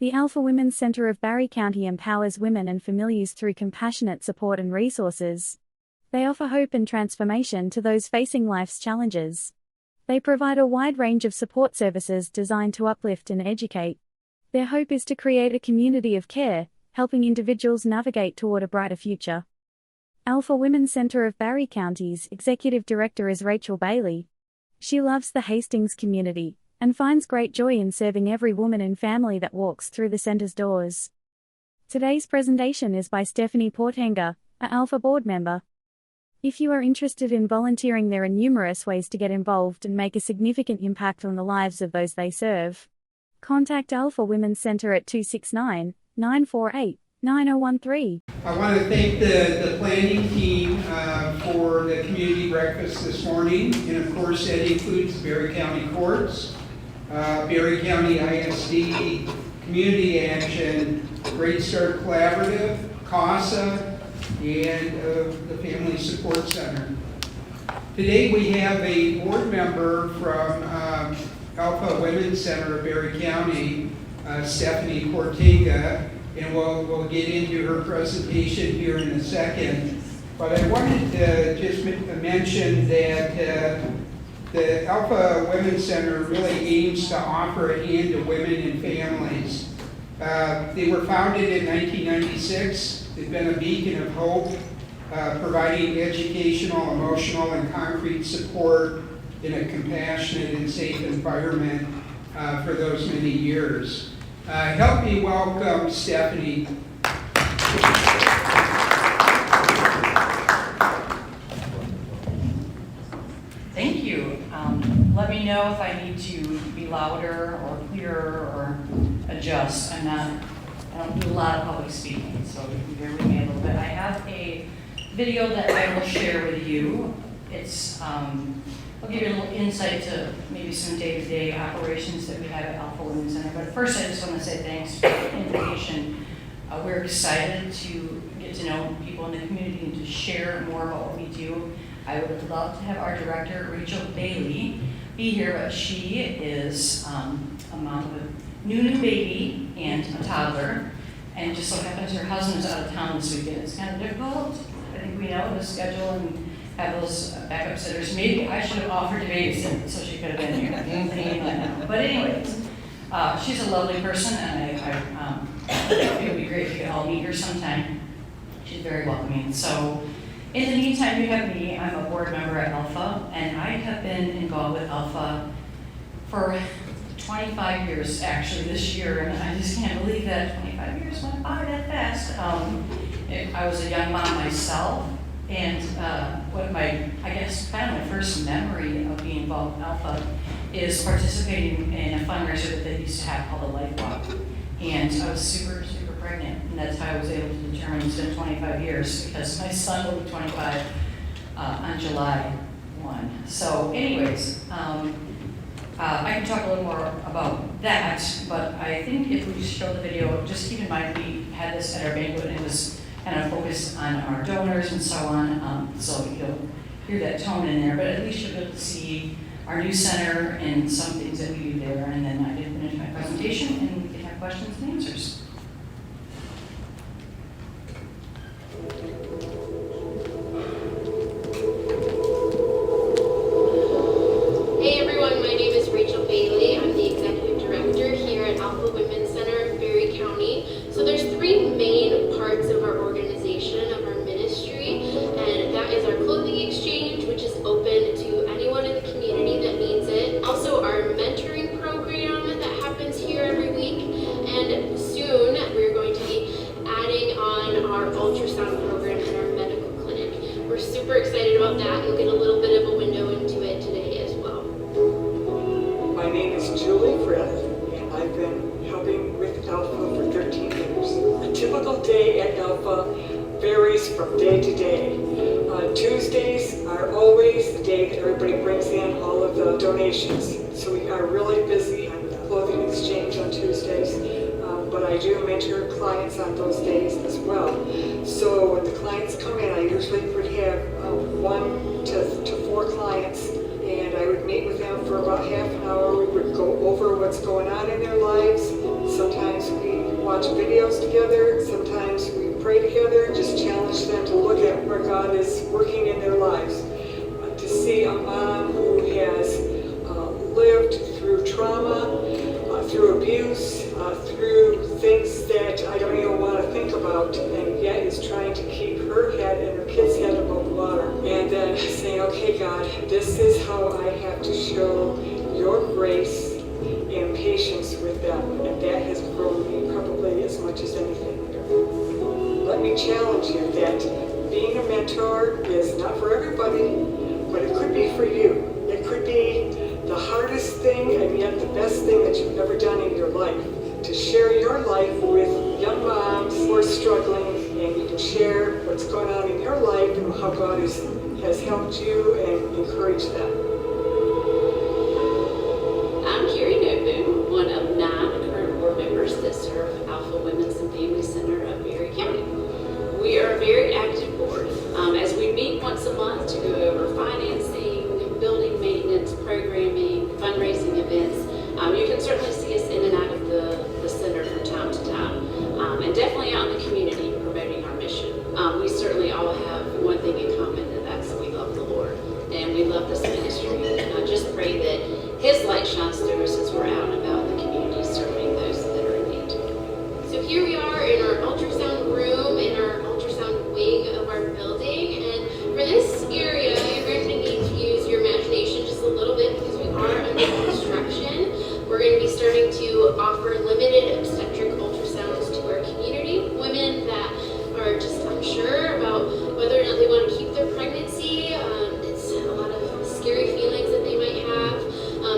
The Alpha Women's Center of Barry County empowers women and families through compassionate support and resources. They offer hope and transformation to those facing life's challenges. They provide a wide range of support services designed to uplift and educate. Their hope is to create a community of care, helping individuals navigate toward a brighter future. Alpha Women's Center of Barry County's Executive Director is Rachel Bailey. She loves the Hastings community and finds great joy in serving every woman and family that walks through the center's doors. Today's presentation is by Stephanie Portenga, a Alpha board member. If you are interested in volunteering, there are numerous ways to get involved and make a significant impact on the lives of those they serve. Contact Alpha Women's Center at 269-948-9013. I want to thank the planning team for the community breakfast this morning, and of course that includes Barry County Courts, Barry County ISD, Community Action, Great Start Collaborative, CASA, and the Family Support Center. Today we have a board member from Alpha Women's Center of Barry County, Stephanie Portenga, and we'll get into her presentation here in a second. But I wanted to just mention that the Alpha Women's Center really aims to offer a hand to women and families. They were founded in 1996. They've been a beacon of hope, providing educational, emotional, and concrete support in a compassionate and safe environment for those many years. Help me welcome Stephanie. Thank you. Let me know if I need to be louder or clearer or adjust. I don't do a lot of public speaking, so you can bear with me a little bit. I have a video that I will share with you. It's, I'll give you a little insight to maybe some day-to-day operations that we have at Alpha Women's Center. But first, I just want to say thanks for the invitation. We're excited to get to know people in the community and to share more about what we do. I would love to have our director, Rachel Bailey, be here, but she is a mom of a new baby and a toddler, and just so happens her husband's out of town this weekend. It's kind of difficult. I think we know the schedule and have those backup sitters. Maybe I should have offered to babysit so she could have been here. But anyways, she's a lovely person, and it would be great if you could all meet her sometime. She's very welcoming. So in the meantime, you have me. I'm a board member at Alpha, and I have been involved with Alpha for 25 years actually this year, and I just can't believe that 25 years went by that fast. I was a young mom myself, and I guess kind of my first memory of being involved in Alpha is participating in a fundraiser that they used to have called the Life Walk. And I was super, super pregnant, and that's how I was able to determine it's been 25 years, because my son will be 25 on July 1. So anyways, I can talk a little more about that, but I think if we show the video, just keep in mind we had this at our banquet, and it was kind of focused on our donors and so on, so you'll hear that tone in there, but at least you'll be able to see our new center and some things that we do there, and then I can finish my presentation and we can have questions and answers. Hey everyone, my name is Rachel Bailey. I'm the Executive Director here at Alpha Women's Center of Barry County. So there's three main parts of our organization, of our ministry, and that is our clothing exchange, which is open to anyone in the community that needs it. Also our mentoring program that happens here every week, and soon we're going to be adding on our ultrasound program at our medical clinic. We're super excited about that. You'll get a little bit of a window into it today as well. My name is Julie Frith, and I've been helping with Alpha for 13 years. A typical day at Alpha varies from day to day. Tuesdays are always the day that everybody brings in all of the donations. So we are really busy on the clothing exchange on Tuesdays, but I do mentor clients on those days as well. So when the clients come in, I usually would have 1 to 4 clients, and I would meet with them for about half an hour. We would go over what's going on in their lives. Sometimes we them to look at where God is working in their lives. To see a mom who has lived through trauma, through abuse, through things that I don't even want to think about, and yet is trying to keep her head and her kid's head above water. And then saying, okay, God, this is how I have to show your grace and patience with them. And that has grown me probably as much as anything. Let me challenge you that being a mentor is not for everybody, but it could be for you. It could be the hardest thing and yet the best thing that you've ever done in your life. To share your life with young moms who are struggling, and you can share what's going on in your life and how God has helped you and encouraged them. I'm Carrie Nobu, one of 9 current board members that serve Alpha Women's and Family Center of Berry County. We are a very active board. As we meet once a month to go over financing, building maintenance, programming, fundraising events, you can certainly see us in and out of the center from time to time, and definitely out in the community promoting our mission. We certainly all have one thing in common, and that's we love the Lord, and we love this ministry, and I just pray that His light shines through us as we're out and about in the community serving those that are in need. So here we are in our ultrasound room, in our ultrasound wing of our building, and for this area, you're going to need to use your imagination just a little bit because we are under construction. We're going to be starting to offer limited obstetric ultrasounds to our community, women that are just unsure about whether or not they want to keep their pregnancy. It's a lot of scary feelings that they might have,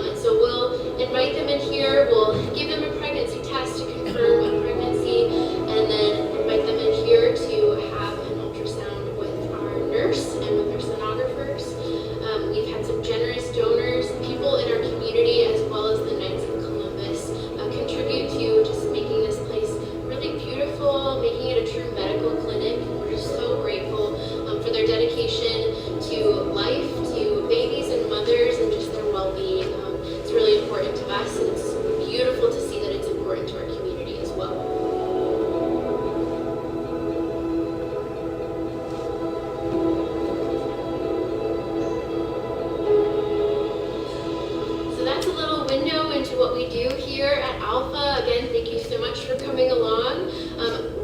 and so we'll invite them in here. We'll give them a pregnancy test to confirm a pregnancy, and then invite them in here to have an ultrasound with our nurse and with our sonographers. We've had some generous donors, people in our community, as well as the Knights of Columbus, contribute to just making this place really beautiful, making it a true medical clinic. We're just so grateful for their dedication to life, to babies and mothers, and just their well-being. It's really important to us, and it's beautiful to see that it's important to our community as well. So that's a little window into what we do here at Alpha. Again, thank you so much for coming along.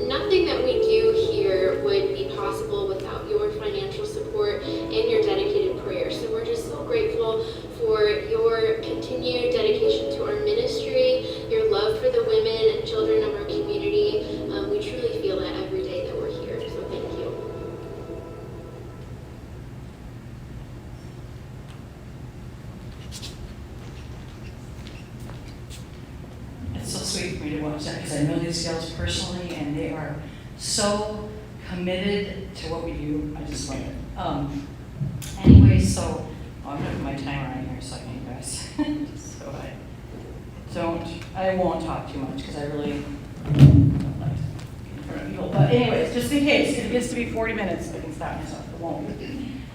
Nothing that we do here would be possible without your financial support and your dedicated prayers. So we're just so grateful for your continued dedication to our ministry, your love for the women and children of our community. We truly feel that every day that we're here. So thank you. It's so sweet for me to watch that because I know these gals personally, and they are so committed to what we do. I just love it. Anyway, so I'm gonna put my timer on here so I can guys. So I won't talk too much because I really don't like to be in front of people. But anyways, just in case, if it gets to be 40 minutes, I can stop myself. It won't.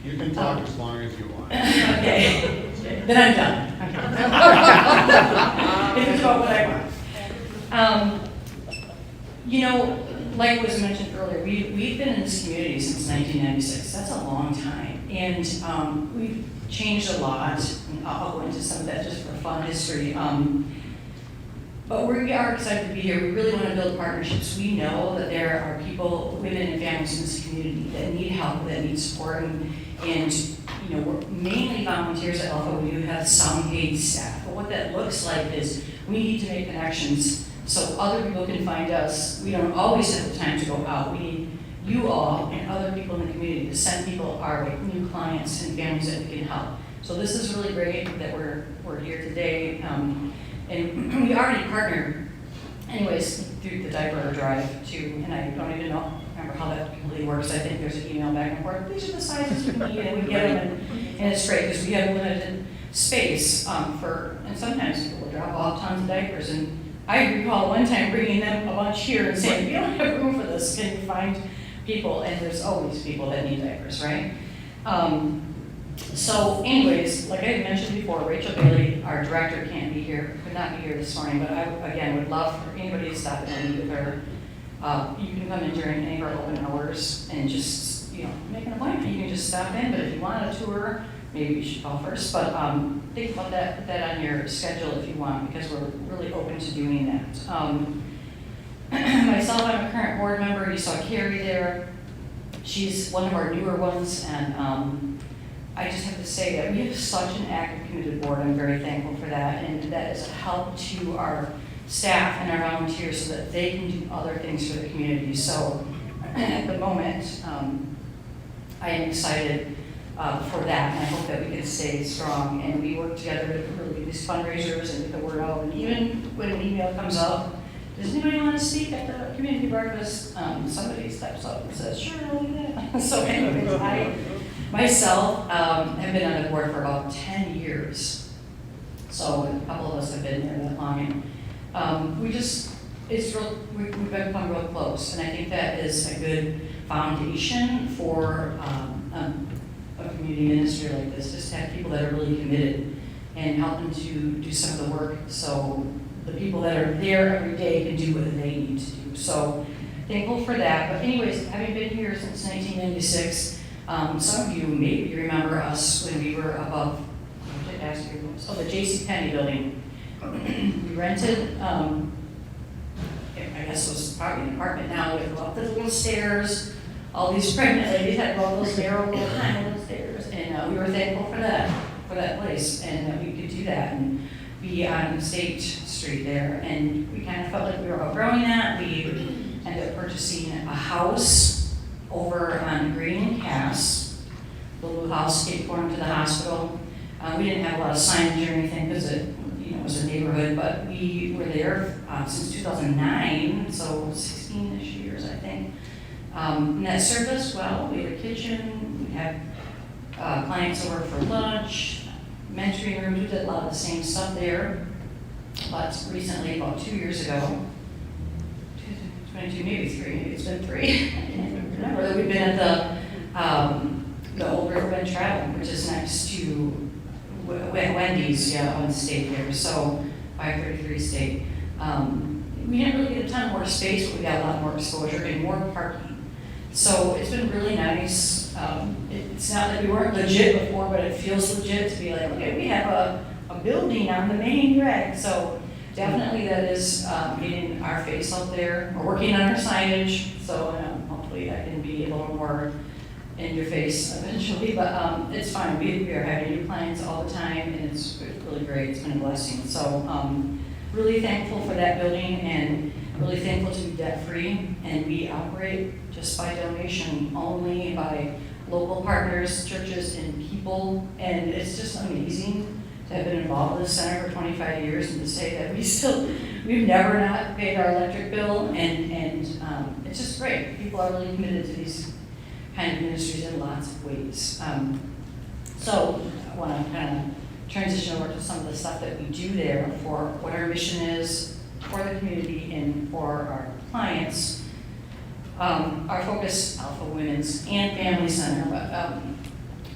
You can talk as long as you want. Okay, then I'm done. Okay. If it's about what I want. You know, like was mentioned earlier, we've been in this community since 1996. That's a long time. And we've changed a lot. And I'll go into some of that just for fun history. But we are excited to be here. We really want to build partnerships. We know that there are people, women and families in this community that need help, that need support. And you know, we're mainly volunteers at Alpha. We do have some paid staff. But what that looks like is we need to make connections so other people can find us. We don't always have the time to go out. We need you all and other people in the community to send people our way, new clients and families that we can help. So this is really great that we're here today. And we already partnered, anyways, through the diaper drive too, and I don't even remember how that completely works. I think there's an email back and forth. These are the sizes we need, and we get them, and it's great because we have limited space and sometimes people will drop off tons of diapers. And I recall one time bringing them a bunch here and saying, "We don't have room for this. Can you find people?" And there's always people that need diapers, right? So anyways, like I had mentioned before, Rachel Bailey, our director, could not be here this morning, but I, again, would love for anybody to stop and meet with her. You can come in during any of our open hours and just make an appointment, you can just stop in, but if you want a tour, maybe you should call first, but think about that, put that on your schedule if you want, because we're really open to doing that. Myself, I'm a current board member, you saw Carrie there. She's one of our newer ones, and I just have to say that we have such an active, committed board. I'm very thankful for that, and that is a help to our staff and our volunteers so that they can do other things for the community. So at the moment, I am excited for that, and I hope that we can stay strong and we work together to really do these fundraisers and get the word out. And even when an email comes up, does anybody want to speak at the community breakfast? Somebody steps up and says, sure, I'll do that. So anyways, I myself have been on the board for about 10 years. So a couple of us have been there that long. And we've become real close. And I think that is a good foundation for a community ministry like this, just to have people that are really committed and help them to do some of the work. So the people that are there every day can do what they need to do. So thankful for that. But anyways, having been here since 1996, some of you maybe remember us when we were above, I did ask you, the J.C. Penney building. We rented, I guess it was probably an apartment now, we go up the little stairs. All these pregnant ladies had to go up those narrow little tiny little stairs. And we were thankful for that place, and that we could do that and be on State Street there. And we kind of felt like we were outgrowing that. We ended up purchasing a house over on Green and Cass, the little house skate corner to the hospital. We didn't have a lot of signage or anything because it was a neighborhood, but we were there since 2009, so 16-ish years, I think. And that served us well. We had a kitchen, we had clients over for lunch, mentoring rooms. We did a lot of the same stuff there. But recently, about 2 years ago, 22, maybe 3, maybe it's been 3. I can't remember that we've been at the old Riverbend Travel, which is next to Wendy's, on State there. So 533 State. We didn't really get a ton more space, but we got a lot more exposure and more parking. So it's been really nice. It's not that we weren't legit before, but it feels legit to be like, okay, we have a building on the main drag. So definitely that is getting our face out there. We're working on our signage, so hopefully that can be a little more in your face eventually. But it's fine. We are having new clients all the time, and it's really great. It's been a blessing. So really thankful for that building, and really thankful to be debt-free. And we operate just by donation only, by local partners, churches, and people. And it's just amazing to have been involved with the center for 25 years and to say that we've never not paid our electric bill, and it's just great. People are really committed to these kind of ministries in lots of ways. So I want to kind of transition over to some of the stuff that we do there for what our mission is for the community and for our clients. Our focus, Alpha Women's and Family Center, but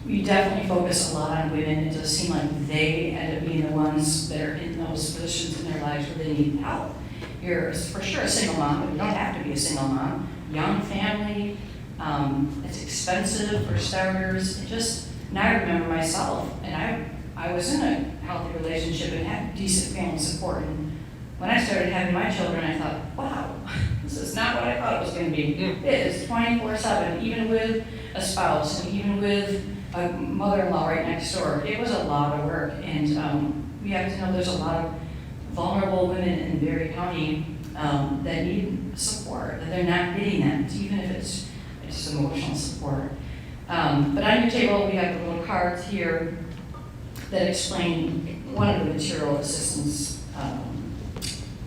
we definitely focus a lot on women. It does seem like they end up being the ones that are in those positions in their lives where they need help. You're for sure a single mom, but you don't have to be a single mom. Young family, it's expensive for starters. And I remember myself, and I was in a healthy relationship and had decent family support. And when I started having my children, I thought, wow, this is not what I thought it was going to be. It is 24/7, even with a spouse and even with a mother-in-law right next door. It was a lot of work, and we have to know there's a lot of vulnerable women in Berry County that need support, that they're not getting that, even if it's just emotional support. But on your table, we have the little cards here that explain one of the material assistance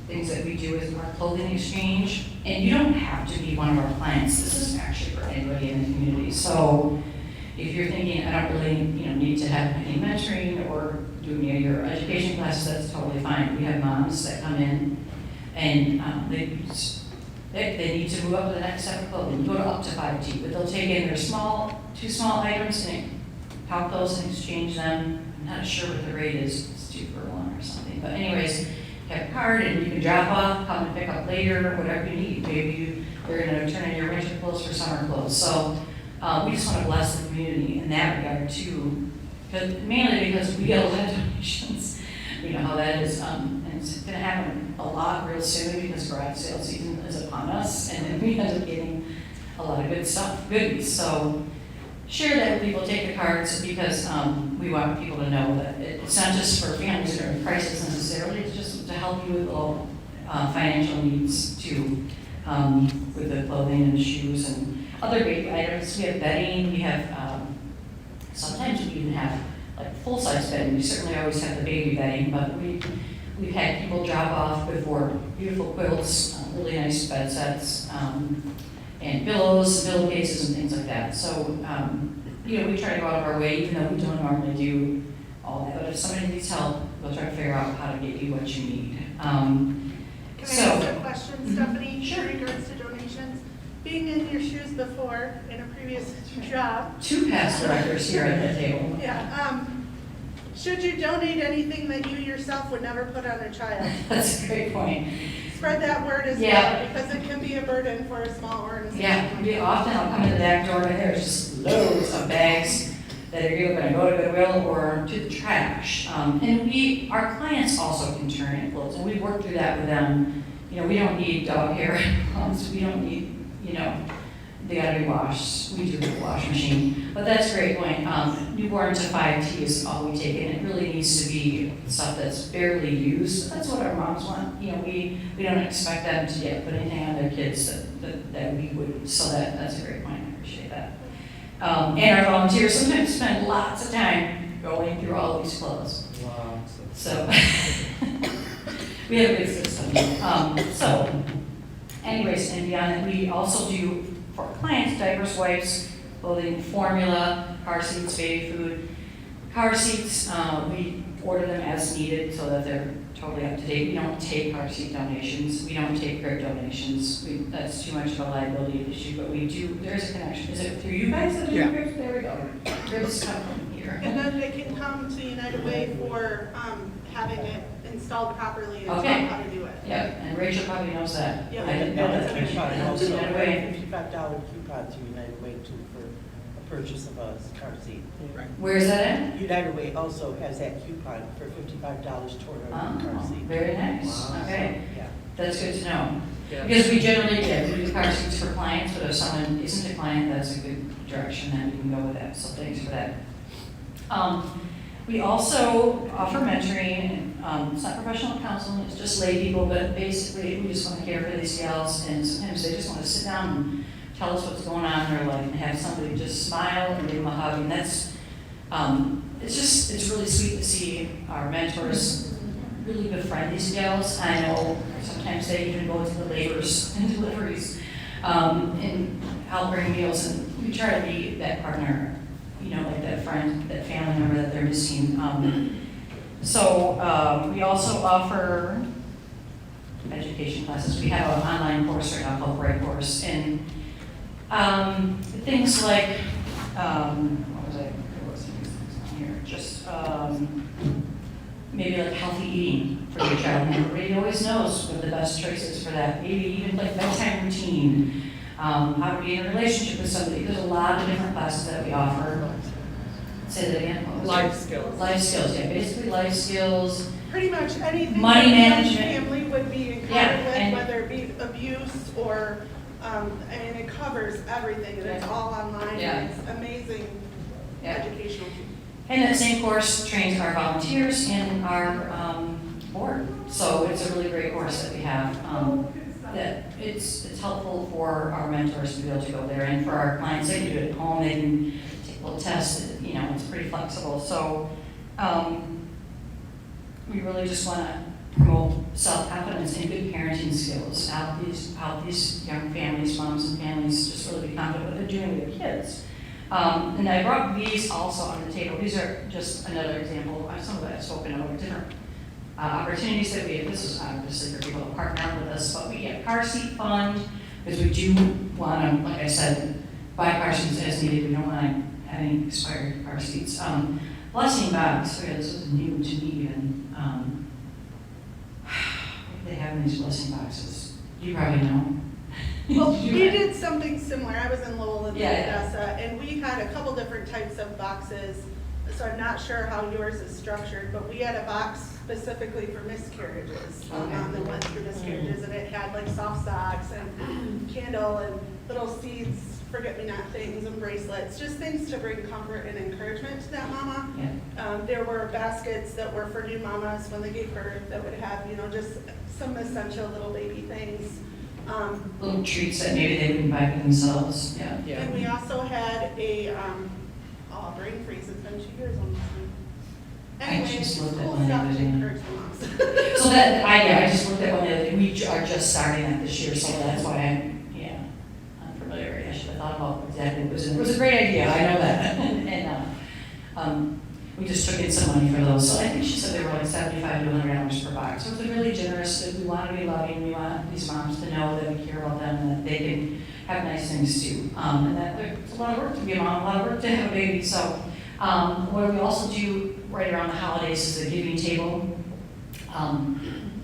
things that we do is our clothing exchange. And you don't have to be one of our clients. This is actually for anybody in the community. So if you're thinking, I don't really need to have any mentoring or do any of your education classes, that's totally fine. We have moms that come in and they need to move up to the next set of clothing. You go to up to 5T, but they'll take in their two small items and count those and exchange them. I'm not sure what the rate is. It's 2 for 1 or something. But anyways, you have a card and you can drop off, come and pick up later, whatever you need. Maybe you're going to turn in your winter clothes for summer clothes. So we just want to bless the community in that regard too, mainly because we get a lot of donations. You know how that is, and it's going to happen a lot real soon because garage sale season is upon us, and then we end up getting a lot of good stuff, goodies. So share that with people, take the cards, because we want people to know that it's not just for families that are in crisis necessarily, it's just to help you with little financial needs too, with the clothing and shoes and other baby items. We have bedding, we have, sometimes we even have like full-size bedding. We certainly always have the baby bedding, but we've had people drop off before beautiful quilts, really nice bed sets, and pillows, pillowcases, and things like that. So, you know, we try to go out of our way, even though we don't normally do all that. But if somebody needs help, we'll try to figure out how to get you what you need. Can I So- ask a question, Stephanie, Sure. in regards to donations? Being in your shoes before, in a previous job, 2 past directors here at the table. yeah, should you donate anything that you yourself would never put on a child? That's a great point. Spread that word as Yeah. well, because it can be a burden for a small organization. Yeah, we often, I'll come in the back door and there's just loads of bags that are either gonna go to Goodwill or to the trash. And our clients also can turn in clothes, and we work through that with them. You know, we don't need dog hair pumps, we don't need, you know, they gotta be washed, we do the wash machine. But that's a great point. Newborn to 5T is all we take, and it really needs to be stuff that's barely used. That's what our moms want. You know, we don't expect them to put anything on their kids that we would, so that's a great point, I appreciate that. And our volunteers sometimes spend lots of time going through all these clothes. Wow. So, we have a good system. So, anyways, and beyond that, we also do, for our clients, diapers, wipes, clothing, formula, car seats, baby food. Car seats, we order them as needed so that they're totally up to date. We don't take car seat donations. We don't take crib donations. That's too much of a liability issue, but we do, there's a connection. Is it through you guys that do Yeah. cribs? There we go. Cribs come from here. And then they can come to United Way for having it installed properly and taught Okay. how to do it. Yep, and Rachel probably knows that. Yeah. I didn't know that. And Comes also to United Way. $55 coupon to United Way too for a purchase of a car seat. Where is that at? United Way also has that coupon for $55 toward a car Oh, seat. very nice. Wow. Okay, Yeah. that's good to know. Because we generally do car seats for clients, but if someone isn't a client, that's a good direction, then we can go with that. So thanks for that. We also offer mentoring. It's not professional counseling, it's just lay people, but basically we just want to care for these gals, and sometimes they just want to sit down and tell us what's going on in their life and have somebody just smile and give them a hug. And that's, it's really sweet to see our mentors really befriend these gals. I know sometimes they even go to the labors and deliveries and help bring meals, and we try to be that partner, you know, like that friend, that family member that they're missing. We also offer education classes. We have an online course right now called Bright Course, and things like, what was these things on here? Just maybe like healthy eating for your child. And everybody always knows what the best choice is for that. Maybe even like bedtime routine, how to be in a relationship with somebody. There's a lot of different classes that we offer. Say that again. What was Life it? skills. Life skills, yeah, basically life skills. Pretty much anything Money that a management. family would be Yeah, encountered and- with, whether it be abuse or, and it covers everything, and it's Yeah. all online, Yeah. and it's amazing Yeah. educational. And that same course trains our volunteers and our board. So it's a really great course that we have. That it's helpful for our mentors to be able to go there, and for our clients, they can do it at home. They can take a little test. You know, it's pretty flexible. So we really just want to promote self-confidence and good parenting skills. Help these young families, moms and families, just really be confident what they're doing with their kids. And I brought these also on the table. These are just another example. Some of that I've spoken of, different opportunities that we have. This is obviously for people to partner up with us, but we have car seat fund, because we do want to, like I said, buy car seats as needed. We don't want to have any expired car seats. Blessing box. Okay, this was new to me even. What do they have in these blessing boxes? You probably know. Well, Did you we have- did something similar. I was in Lowell and Yeah. Odessa, and we had a couple different types of boxes. So I'm not sure how yours is structured, but we had a box specifically for miscarriages, Okay. that went through miscarriages, and it had like soft socks and candle and little seeds, forget-me-not things and bracelets, just things to bring comfort and encouragement to that mama. Yeah. There were baskets that were for new mamas when they gave birth that would have, just some essential little baby things. Little treats that maybe they wouldn't buy for themselves, yeah. And we also had a, brain freeze, it's been 2 years almost. I Anyway, just it's looked at cool one the stuff other to day. encourage the moms. So that, I just looked at one the other day, we are just starting that this year, so that's why I'm familiar. I should have thought about exactly what it was a great idea, I know that. And, we just took in some money for those, so I think she said they were like $75 to $100 per box. So it's really generous, that we want to be loving, we want these moms to know that we care about them, and that they can have nice things too. And that it's a lot of work to be a mom, a lot of work to have a baby, so what we also do right around the holidays is a giving table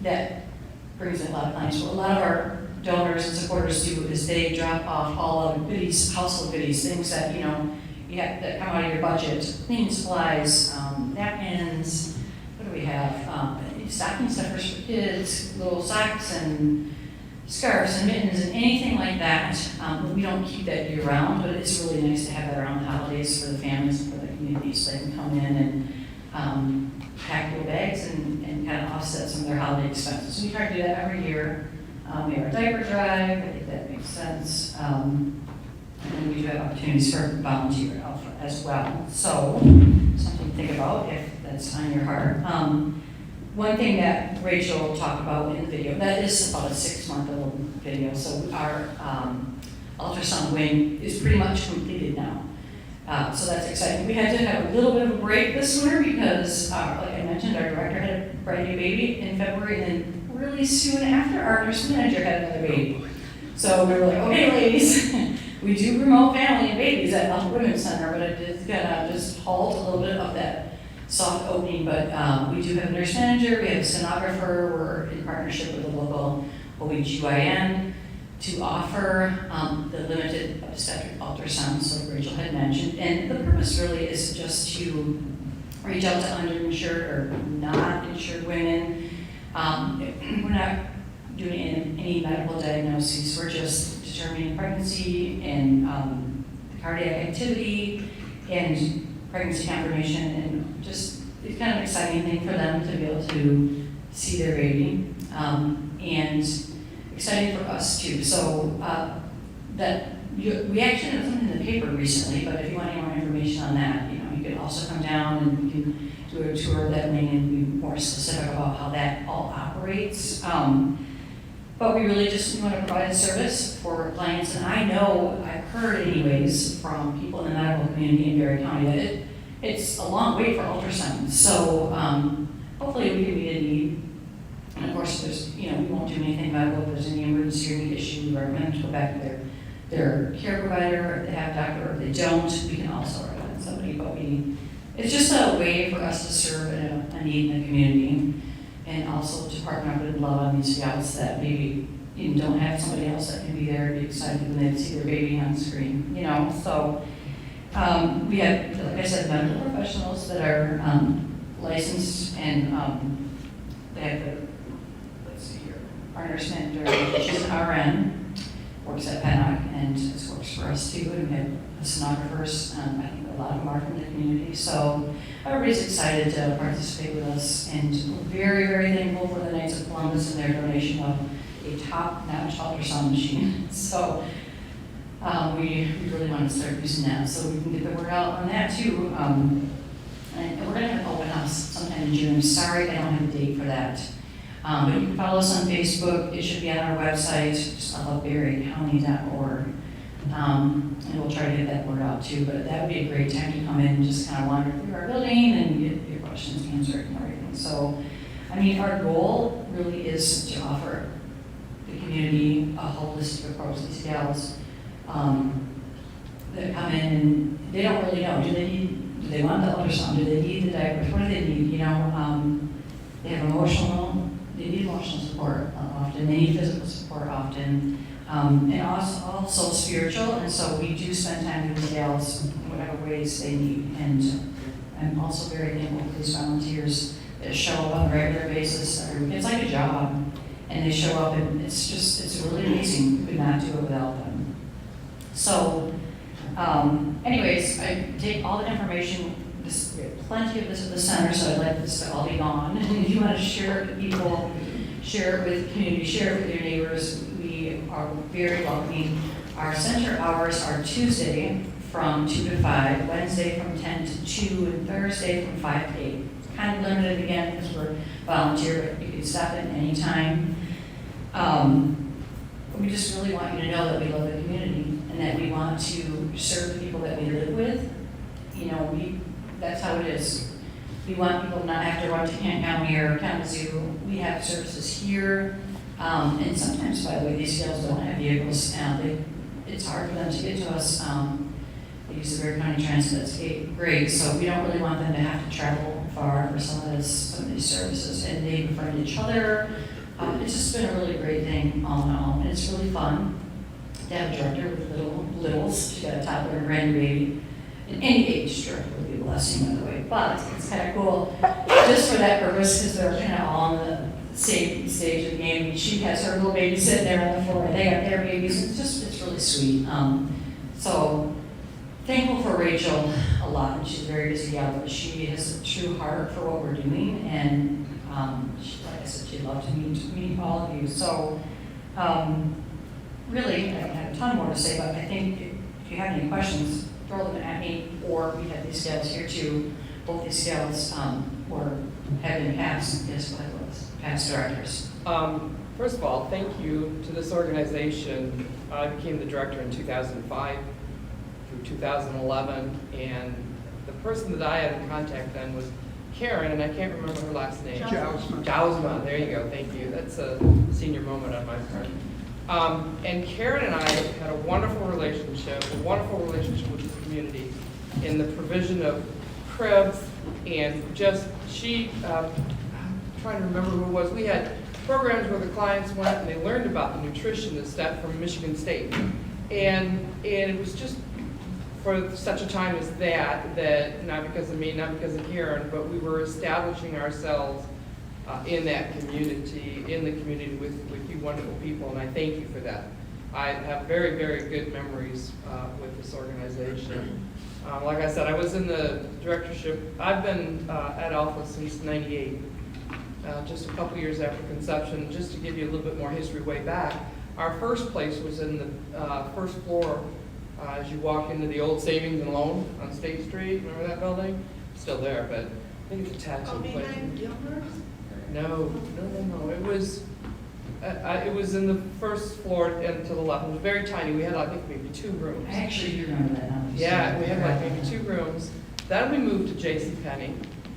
that brings in a lot of clients. What a lot of our donors and supporters do is they drop off all of the goodies, household goodies, things that, that come out of your budget, cleaning supplies, napkins, what do we have? Stocking stuffers for kids, little socks and scarves and mittens and anything like that. We don't keep that year round, but it's really nice to have that around the holidays for the families and for the community, so they can come in and pack little bags and kind of offset some of their holiday expenses. So we try to do that every year. We have our diaper drive, I think that makes sense. And then we do have opportunities for volunteer as well. So something to think about if that's on your heart. One thing that Rachel talked about in the video, that is about a 6-month-old video, so our ultrasound wing is pretty much completed now. So that's exciting. We had to have a little bit of a break this winter because, like I mentioned, our director had a brand new baby in February, and then really soon after, our nurse manager had another baby. So we were like, okay, ladies, we do remote family and babies at Alpha Women's Center, but it is gonna just halt a little bit of that soft opening. But we do have a nurse manager, we have a sonographer, we're in partnership with a local OBGYN to offer the limited obstetric ultrasounds, like Rachel had mentioned. And the purpose really is just to reach out to underinsured or not insured women. We're not doing any medical diagnoses, we're just determining pregnancy and cardiac activity and pregnancy confirmation, and just it's kind of an exciting thing for them to be able to see their baby, and exciting for us too. So we actually have something in the paper recently, but if you want any more information on that, you can also come down and we can do a tour of that wing and be more specific about how that all operates. But we really just want to provide a service for clients, and I know, I've heard anyways from people in the medical community in Berry County that it's a long wait for ultrasound. So hopefully we can meet a need. And of course, there's, we won't do anything medical if there's any emergency or any issue. We recommend to go back to their care provider, if they have a doctor, or if they don't, we can also recommend somebody. But it's just a way for us to serve a need in the community, and also to partner up with love on these gals that maybe even don't have somebody else that can be there and be excited when they see their baby on screen, So we have, like I said, medical professionals that are licensed, and they have our nurse manager, she's an RN, works at Pennock, and this works for us too, and we have sonographers, I think a lot of them are from the community, so everybody's excited to participate with us, and we're very, very thankful for the Knights of Columbus and their donation of a top-notch ultrasound machine. So we really want to start using that so we can get the word out on that too. And we're going to have an open house sometime in June. Sorry, I don't have a date for that. But you can follow us on Facebook. It should be on our website, just loveberrycounty.org. And we'll try to get that word out too. But that would be a great time to come in and just kind of wander through our building and get your questions answered and everything. So, our goal really is to offer the community a holistic approach. These gals that come in and they don't really know. Do they want the ultrasound? Do they need the diapers? What do they need? They have they need emotional support often. They need physical support often. And also spiritual, and so we do spend time with these gals in whatever ways they need. And I'm also very thankful for these volunteers that show up on a regular basis. It's like a job, and they show up, and it's really amazing. We could not do it without them. So, anyways, I take all the information. We have plenty of this at the center, so I'd like this to all be gone. And if you want to share it with people, share it with the community, share it with your neighbors, we are very welcoming. Our center hours are Tuesday from 2 to 5, Wednesday from 10 to 2, and Thursday from 5 to 8. Kind of limited again because we're volunteer, but you can stop at any time. We just really want you to know that we love the community and that we want to serve the people that we live with. You know, that's how it is. We want people to not have to run to Kent County or Kalamazoo. We have services here. And sometimes, by the way, these gals don't have vehicles. It's hard for them to get to us. They use the Bexar County Transit. That's great. So we don't really want them to have to travel far for some of these services. And they befriend each other. It's just been a really great thing all in all. And it's really fun to have a director with littles. She's got a toddler and grandbaby. And any age director would be a blessing, by the way. But it's kind of cool just for that purpose because they're kind of all on the same stage of the game. She has her little baby sitting there on the floor. They have their babies. It's really sweet. So thankful for Rachel a lot. And she's a very busy gal, but she has a true heart for what we're doing. And like I said, she'd love to meet all of you. So really, I don't have a ton more to say, but I think if you have any questions, throw them at me, or we have these gals here too. Both these gals have been past directors. First of all, thank you to this organization. I became the director in 2005 through 2011, and the person that I had in contact then was Karen, and I can't remember her last name. Jousma, there you go, thank you. That's a senior moment on my part. And Karen and I had a wonderful relationship with this community in the provision of cribs and just, I'm trying to remember who it was. We had programs where the clients went and they learned about the nutrition and stuff from Michigan State. And it was just for such a time as that not because of me, not because of Karen, but we were establishing ourselves in that community, with you wonderful people, and I thank you for that. I have very, very good memories with this organization. Like I said, I was in the directorship. I've been at Alpha since '98, just a couple years after conception. Just to give you a little bit more history way back, our first place was in the first floor as you walk into the old Savings and Loan on State Street. Remember that building? Still there, but I think it's a tattoo place. Behind Gilmer's? No. It was in the first floor and to the left. It was very tiny. We had, I think, maybe 2 rooms. I actually do remember that now. Yeah, we had like maybe 2 rooms. Then we moved to JCPenney.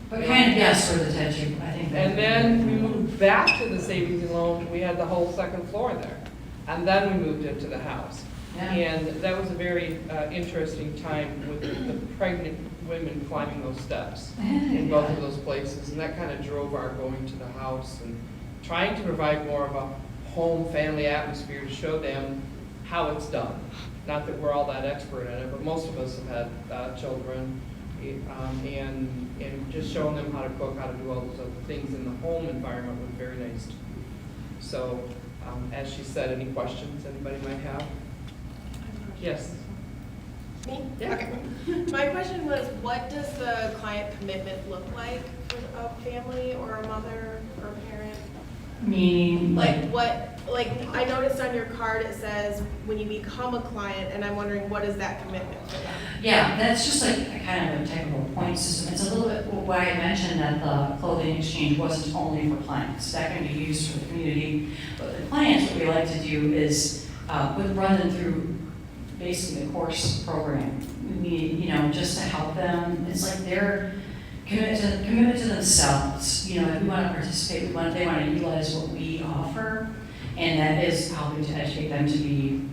But kind of yes for the tattoo, I think. And then we moved back to the Savings and Loan. We had the whole second floor there. And then we moved into the house. Yeah. And that was a very interesting time with the pregnant women climbing those steps in both of those places. And that kind of drove our going to the house and trying to provide more of a home family atmosphere to show them how it's done. Not that we're all that expert at it, but most of us have had children, and just showing them how to cook, how to do all those other things in the home environment was very nice too. So, as she said, any questions anybody might have? Yes. Me? Yeah. Okay. My question was, what does the client commitment look like for a family or a mother or a parent? Meaning, I noticed on your card it says when you become a client, and I'm wondering what is that commitment for them? yeah, that's just like a kind of a technical point system. It's a little bit why I mentioned that the clothing exchange wasn't only for clients. That can be used for the community. But the clients, what we like to do is run them through basically the course program. We just to help them. It's like they're committed to themselves. If we want to participate, they want to utilize what we offer, and that is helping to educate them to be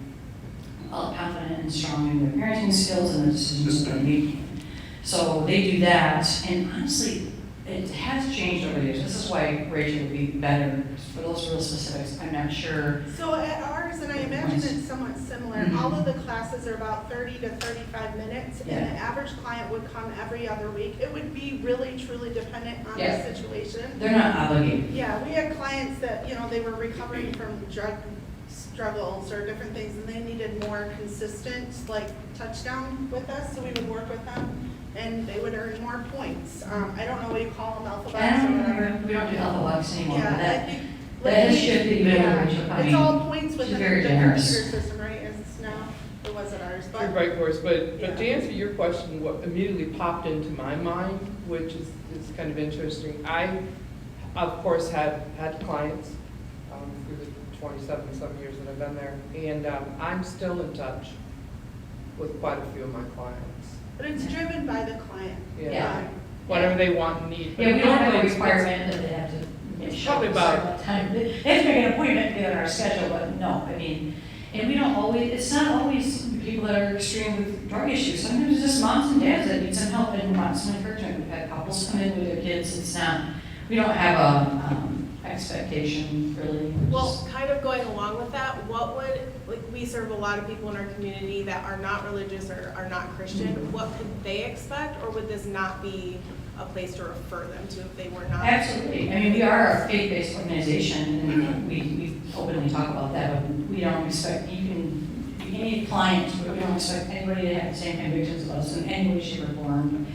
confident and strong in their parenting skills and the decisions that they're making. So they do that, and honestly, It has changed over the years. This is why Rachel would be better for those real specifics. I'm not sure. So at ours, and I imagine it's somewhat similar, Mhm. all of the classes are about 30 to 35 minutes, Yeah. and the average client would come every other week. It would be really, truly dependent on Yeah. the situation. They're not obligated. Yeah, we had clients that, they were recovering from drug struggles or different things, and they needed more consistent, like, touchdown with us, so we would work with them, and they would earn more points. I don't know what you call them, alpha I bucks or don't whatever. remember, we don't do alpha bucks anymore, Yeah, but I that, think. that has shifted even with Yeah, Rachel coming. It's all points She's within very the generous. computer system, right, as it's now, it was at ours, You're but. right, course, but to Yeah. answer your question, what immediately popped into my mind, which is kind of interesting, I, of course, had clients through the 27 years that I've been there, and I'm still in touch with quite a few of my clients. But it's driven by the client. Yeah. Whatever they want and need. But Yeah, we don't have a normally it's- requirement that they have to. It's show probably a about- certain time. They have to make an appointment to get on our schedule, but no, I mean, and we don't always, it's not always people that are extreme with drug issues. Sometimes it's just moms and dads that need some help and want some encouragement. We've had couples come in with their kids. It's not, we don't have a expectation really. Well, kind of going along with that, what would, like, we serve a lot of people in our community that are not religious or are not Christian. What could they expect, or would this not be a place to refer them to if they were not? Absolutely. I mean, we are a faith-based organization, and we openly talk about that, but we don't expect, you can be any client, but we don't expect anybody to have the same convictions of us in any way, shape, or form.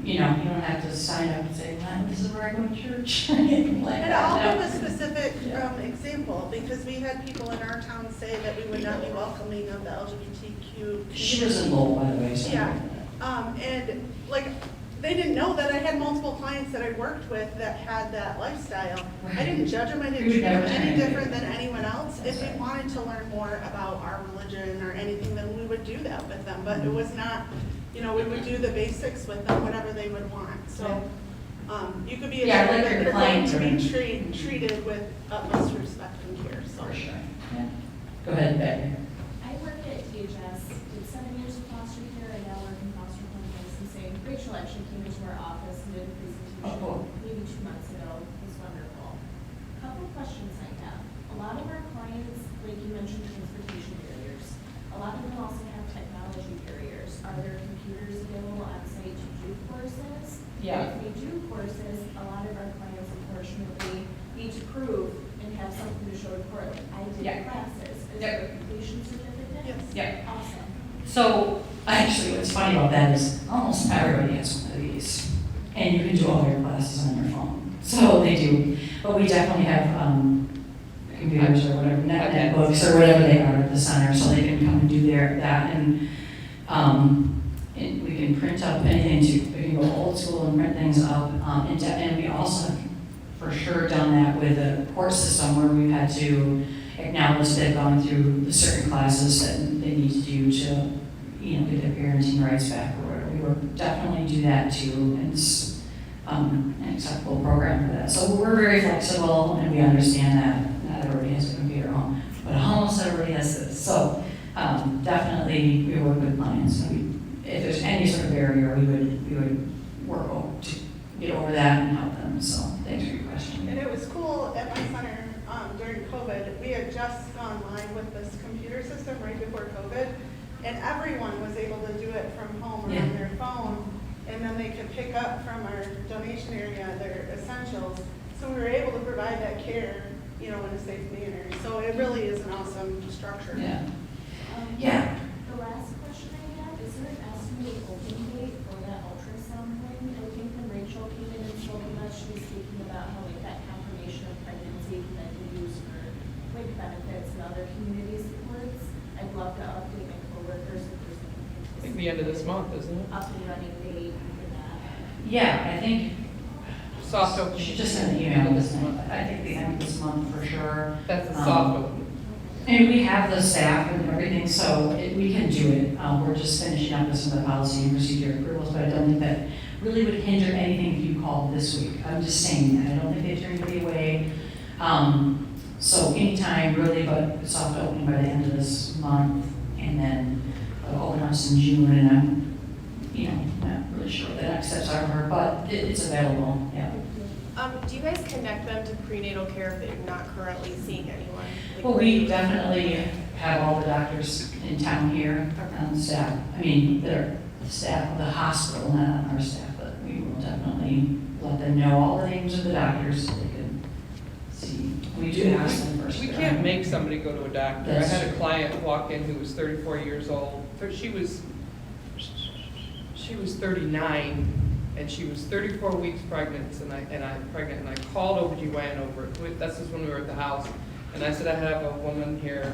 You don't have to sign up and say, well, this is where I go to church, or anything like And that. I'll No. give a specific example, because we had people in our town say that we would not be welcoming of the LGBTQ. She was in Lowell, by the way, so. Yeah, and like, they didn't know that I had multiple clients that I worked with that had that lifestyle. I didn't judge them, I didn't You would treat them never any judge. different than anyone else. If they wanted to learn more about our religion or anything, then we would do that with them, but it was not, we would do the basics with them, whatever they would want, so. You could be Yeah, assured like that your they're going clients to are- be treated with utmost respect and care, so. For sure. Yeah. Go ahead, Becky. I work at DHS, did 7 years of foster care, and now work in foster home licensing. Rachel actually came into our office and did a presentation Oh, cool. maybe 2 months ago. It was wonderful. Couple of questions I have. A lot of our clients, like you mentioned, transportation barriers. A lot of them also have technology barriers. Are there computers available on site to do courses? Yeah. And if we do courses, a lot of our clients unfortunately need to prove and have something to show to court. Like, I did Yeah. classes. Is Yep. there a completion certificate? Yes. Yeah. Awesome. So, actually, what's funny about that is almost everybody has one of these. And you can do all your classes on your phone. So they do. But we definitely have computers or whatever, netbooks or whatever they are at the center, so they can come and do that. And we can print up anything too. We can go old school and print things up. And we also have for sure done that with the court system where we've had to acknowledge they've gone through the certain classes that they need to do to, get their parenting rights back or whatever. We will definitely do that too, and it's an acceptable program for that. So we're very flexible, and we understand that not everybody has a computer home, but almost everybody has this. So definitely we work with clients. And if there's any sort of barrier, we would work to get over that and help them. So thanks for your question. And it was cool at my center during COVID. We had just gone live with this computer system right before COVID, and everyone was able to do it from home or Yeah. on their phone, and then they could pick up from our donation area their essentials. So we were able to provide that care, in a safe manner. So it really is an awesome structure. Yeah. Yeah. The last question I have, is there an estimated open date for that ultrasound thing? I think when Rachel came in and spoke with us, she was speaking about how that confirmation of pregnancy can then be used for benefits and other community supports. I'd love to update my coworkers if there's I think the end of this month, isn't it? up and running date for that. Yeah, I think Soft opening. she just sent an email this month. I think the end of this month for sure. That's a soft opening. And we have the staff and everything, so we can do it. We're just finishing up with some of the policy and procedure approvals, but I don't think that really would hinder anything if you called this week. I'm just saying that. I don't think they turn anybody away. So anytime really, but soft opening by the end of this month, and then open house in June, and I'm, not really really sure what the next steps are for her, but it's available, yeah. Do you guys connect them to prenatal care if they're not currently seeing anyone? Like, Well, where do we you- definitely have all the doctors in town here, staff, I mean, they're the staff of the hospital, not our staff, but we will definitely let them know all the names of the doctors so they can see. We do ask them first. We can't make somebody go to a doctor. I That's had a true. client walk in who was 34 years old. She was 39, and she was 34 weeks pregnant, and I called OBGYN over, this is when we were at the house, and I said, I have a woman here,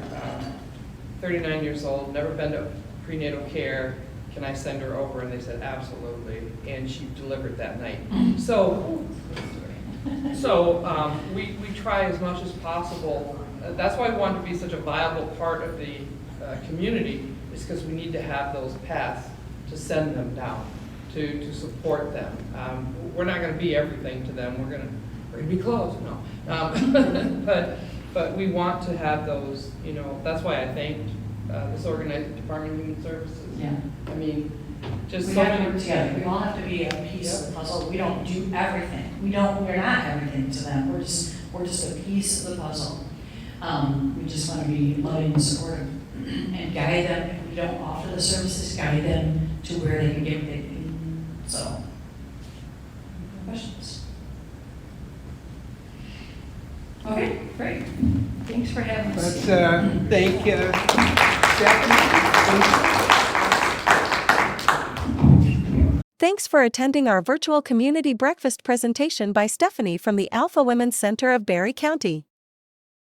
39 years old, never been to prenatal care, can I send her over? And they said, absolutely, and she delivered that night. So we try as much as possible. That's why we want to be such a viable part of the community, is because we need to have those paths to send them down, to support them. We're not going to be everything to them. We're going to be close, no. But we want to have those, you know, that's why I thanked this organized Department of Human Services. Yeah. I mean, just We so have to many. work together. We all have to be a piece of the puzzle. We don't do everything. We're not everything to them. We're just a piece of the puzzle. We just want to be loving and supportive and guide them. If we don't offer the services, guide them to where they can get what they need. So, questions? Okay, great. Thanks for having us. Let's thank Stephanie. Thanks for attending our virtual community breakfast presentation by Stephanie from the Alpha Women's Center of Barry County.